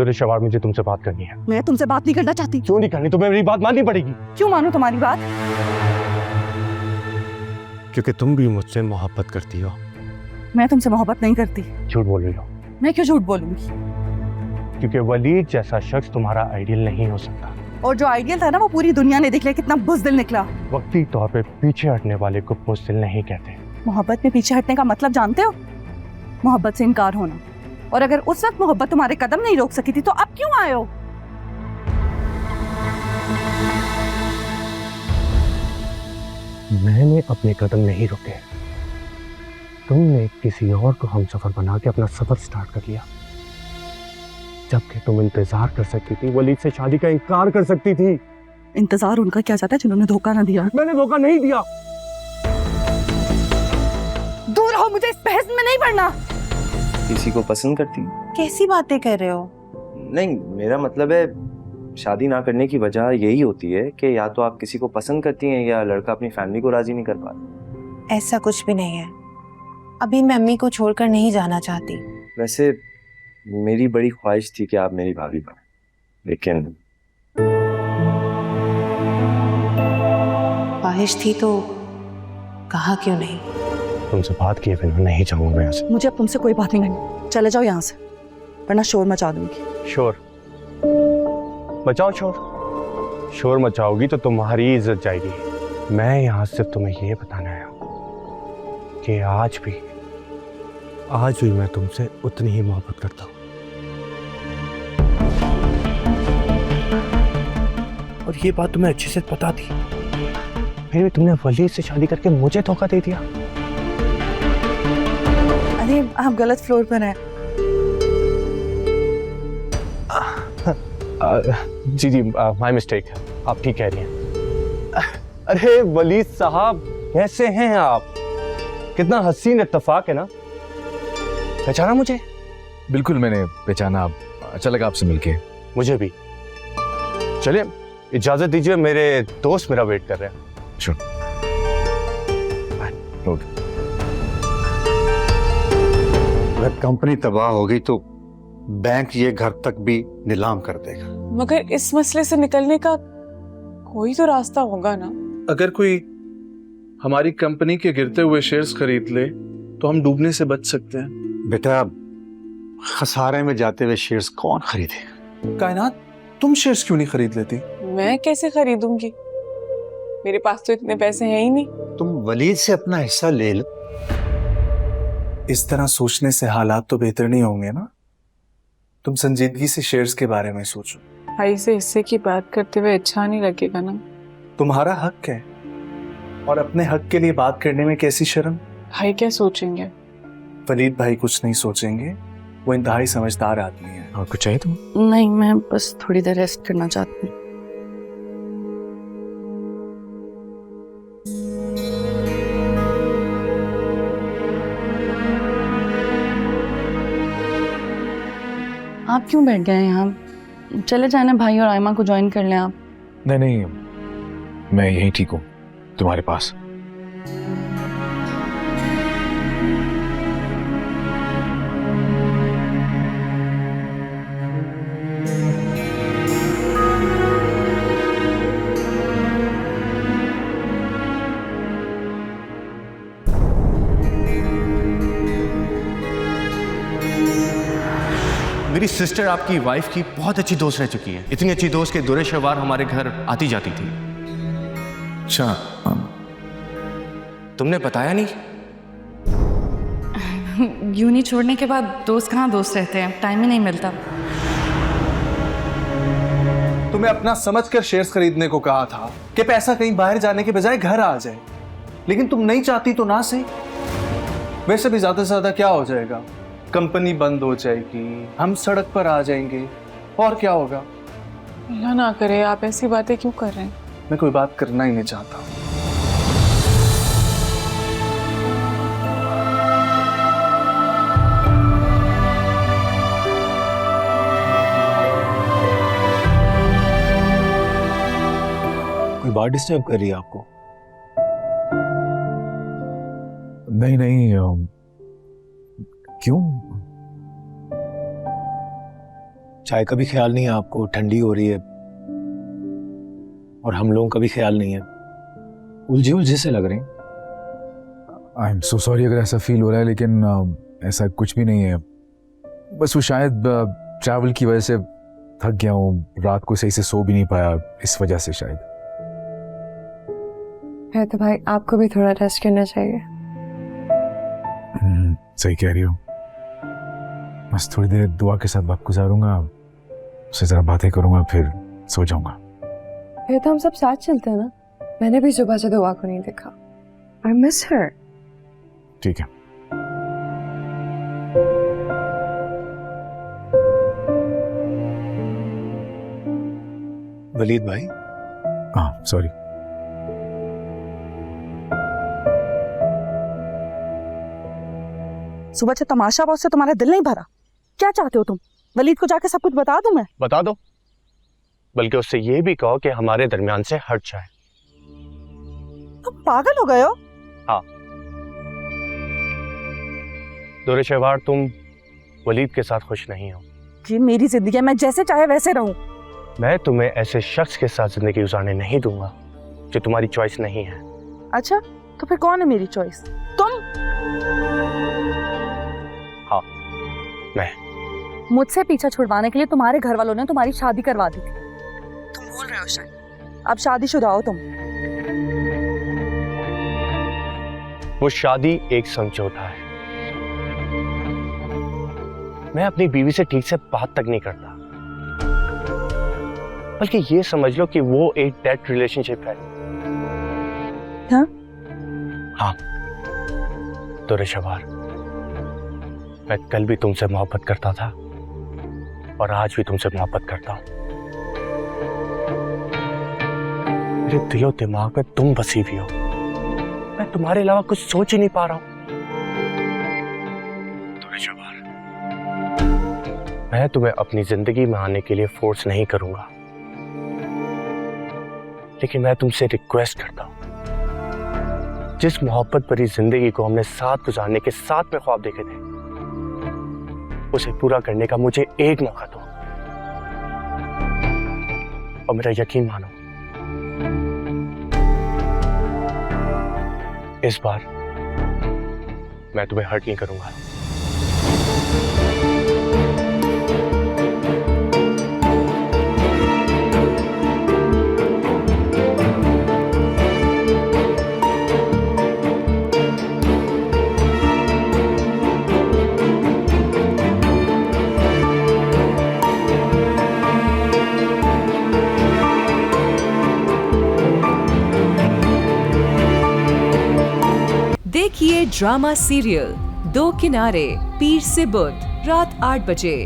दुरेशवार, मुझे तुमसे बात करनी है। मैं तुमसे बात नहीं करना चाहती। क्यों नहीं करनी? तुम्हें मेरी बात माननी पड़ेगी। क्यों मानूं तुम्हारी बात? क्योंकि तुम भी मुझसे मोहब्बत करती हो। मैं तुमसे मोहब्बत नहीं करती। झूठ बोल रही हो। मैं क्यों झूठ बोलूंगी? क्योंकि वलीद जैसा शख्स तुम्हारा आइडियल नहीं हो सकता। और जो आइडियल था ना, वो पूरी दुनिया ने देख लिया, कितना बुज़दिल निकला। वक्ती तौर पे पीछे हटने वाले को बुज़दिल नहीं कहते। मोहब्बत में पीछे हटने का मतलब जानते हो? मोहब्बत से इनकार होना। और अगर उस वक्त मोहब्बत तुम्हारे कदम नहीं रोक सकी थी तो अब क्यों आए हो? मैंने अपने कदम नहीं रोके, तुमने किसी और को हमसफर बना के अपना सफर स्टार्ट कर लिया। जबकि तुम इंतजार कर सकती थी, वलीद से शादी का इनकार कर सकती थी। इंतजार उनका क्या जाता है जिन्होंने धोखा ना दिया। मैंने धोखा नहीं दिया। दूर रहो, मुझे इस बहस में नहीं पड़ना। किसी को पसंद करती? कैसी बातें कर रहे हो? नहीं, मेरा मतलब है शादी ना करने की वजह यही होती है कि या तो आप किसी को पसंद करती हैं या लड़का अपनी फैमिली को राजी नहीं कर पाता। ऐसा कुछ भी नहीं है। अभी मैं अम्मी को छोड़कर नहीं जाना चाहती। वैसे मेरी बड़ी ख्वाहिश थी कि आप मेरी भाभी बने, लेकिन ख्वाहिश थी तो कहा क्यों नहीं? तुमसे बात किए बिना नहीं जाऊंगा मैं यहाँ से। मुझे अब तुमसे कोई बात नहीं करनी। चले जाओ यहाँ से, वरना शोर मचा दूंगी। शोर मचाओ, शोर। शोर मचाओगी तो तुम्हारी इज्जत जाएगी। मैं यहाँ सिर्फ तुम्हें ये बताना आया हूँ कि आज भी मैं तुमसे उतनी ही मोहब्बत करता हूँ। और ये बात तुम्हें अच्छे से पता थी, फिर भी तुमने वलीद से शादी करके मुझे धोखा दे दिया। अरे आप गलत फ्लोर पर हैं। जी माय मिस्टेक। आप ठीक कह रही हैं। अरे वलीद साहब, कैसे हैं आप? कितना हसीन इत्तेफाक है ना। पहचाना मुझे? बिल्कुल मैंने पहचाना। आप, अच्छा लगा आपसे मिलके। मुझे भी। चलिए इजाजत दीजिए, मेरे दोस्त मेरा वेट कर रहे हैं। श्योर। ओके। अगर कंपनी तबाह हो गई तो बैंक ये घर तक भी नीलाम कर देगा। मगर इस मसले से निकलने का कोई तो रास्ता होगा ना। अगर कोई हमारी कंपनी के गिरते हुए शेयर्स खरीद ले तो हम डूबने से बच सकते हैं। बेटा, खसारे में जाते हुए शेयर्स कौन खरीदेगा? कायनात, तुम शेयर्स क्यों नहीं खरीद लेती? मैं कैसे खरीदूंगी? मेरे पास तो इतने पैसे हैं ही नहीं। तुम वलीद से अपना हिस्सा ले लो। इस तरह सोचने से हालात तो बेहतर नहीं होंगे ना। तुम संजीदगी से शेयर्स के बारे में सोचो। भाई से हिस्से की बात करते हुए अच्छा नहीं लगेगा ना। तुम्हारा हक है, और अपने हक के लिए बात करने में कैसी शर्म। भाई क्या सोचेंगे? वलीद भाई कुछ नहीं सोचेंगे, वो इंतहाई समझदार आदमी है। और कुछ चाहिए तुम? नहीं, मैं बस थोड़ी देर रेस्ट करना चाहती हूँ। आप क्यों बैठ गए यहाँ? चले जाना, भाई और आयमा को ज्वाइन कर लें आप। नहीं, मैं यहीं ठीक हूँ तुम्हारे पास। मेरी सिस्टर आपकी वाइफ की बहुत अच्छी दोस्त रह चुकी है। इतनी अच्छी दोस्त के दुरेशवार हमारे घर आती जाती थी। अच्छा, तुमने बताया नहीं? यूनी छोड़ने के बाद दोस्त कहाँ दोस्त रहते हैं, टाइम ही नहीं मिलता। तुम्हें अपना समझकर शेयर्स खरीदने को कहा था कि पैसा कहीं बाहर जाने के बजाय घर आ जाए, लेकिन तुम नहीं चाहती तो ना सही। वैसे भी ज्यादा से ज्यादा क्या हो जाएगा? कंपनी बंद हो जाएगी, हम सड़क पर आ जाएंगे, और क्या होगा? अल्लाह ना करे, आप ऐसी बातें क्यों कर रहे हैं? मैं कोई बात करना ही नहीं चाहता। कोई बात डिस्टर्ब कर रही है आपको? नहीं, क्यों? चाय का भी ख्याल नहीं है आपको, ठंडी हो रही है, और हम लोगों का भी ख्याल नहीं है। उलझे उलझे से लग रहे हैं। आई एम सो सॉरी अगर ऐसा फील हो रहा है, लेकिन ऐसा कुछ भी नहीं है। बस वो शायद ट्रैवल की वजह से थक गया हूँ, रात को सही से सो भी नहीं पाया, इस वजह से शायद। है तो भाई आपको भी थोड़ा रेस्ट करना चाहिए। सही कह रही हो। बस थोड़ी देर दुआ के साथ वक्त गुजारूंगा, उससे जरा बातें करूंगा, फिर सो जाऊंगा। फिर तो हम सब साथ चलते हैं ना। मैंने भी सुबह से दुआ को नहीं देखा। I miss her. ठीक है। वलीद भाई, हाँ सॉरी। सुबह से तमाशा बहुत से तुम्हारा दिल नहीं भरा। क्या चाहते हो तुम? वलीद को जाके सब कुछ बता दूं मैं? बता दो, बल्कि उससे ये भी कहो कि हमारे दरमियान से हट जाए। तुम पागल हो गए हो? हाँ, दुरे शहवार, तुम वलीद के साथ खुश नहीं हो। जी मेरी जिंदगी है, मैं जैसे चाहे वैसे रहूं। मैं तुम्हें ऐसे शख्स के साथ जिंदगी गुजारने नहीं दूंगा जो तुम्हारी चॉइस नहीं है। अच्छा, तो फिर कौन है मेरी चॉइस? तुम? हाँ, मैं। मुझसे पीछा छुड़वाने के लिए तुम्हारे घर वालों ने तुम्हारी शादी करवा दी थी। तुम भूल रहे हो शायद। अब शादीशुदा हो तुम। वो शादी एक समझौता है। मैं अपनी बीवी से ठीक से बात तक नहीं करता, बल्कि ये समझ लो कि वो एक डेड रिलेशनशिप है। हाँ? हाँ, दुरे शहवार, मैं कल भी तुमसे मोहब्बत करता था और आज भी तुमसे मोहब्बत करता हूं। मेरे दिलो दिमाग में तुम बसी हुई हो। मैं तुम्हारे अलावा कुछ सोच ही नहीं पा रहा हूं। दुरे शहवार, मैं तुम्हें अपनी जिंदगी में आने के लिए फोर्स नहीं करूंगा, लेकिन मैं तुमसे रिक्वेस्ट करता हूं, जिस मोहब्बत भरी जिंदगी को हमने साथ गुजारने के साथ में ख्वाब देखे थे, उसे पूरा करने का मुझे एक मौका दो। और मेरा यकीन मानो, इस बार मैं तुम्हें हर्ट नहीं करूंगा। देखिए ड्रामा सीरियल दो किनारे पीर से बुध रात 8 बजे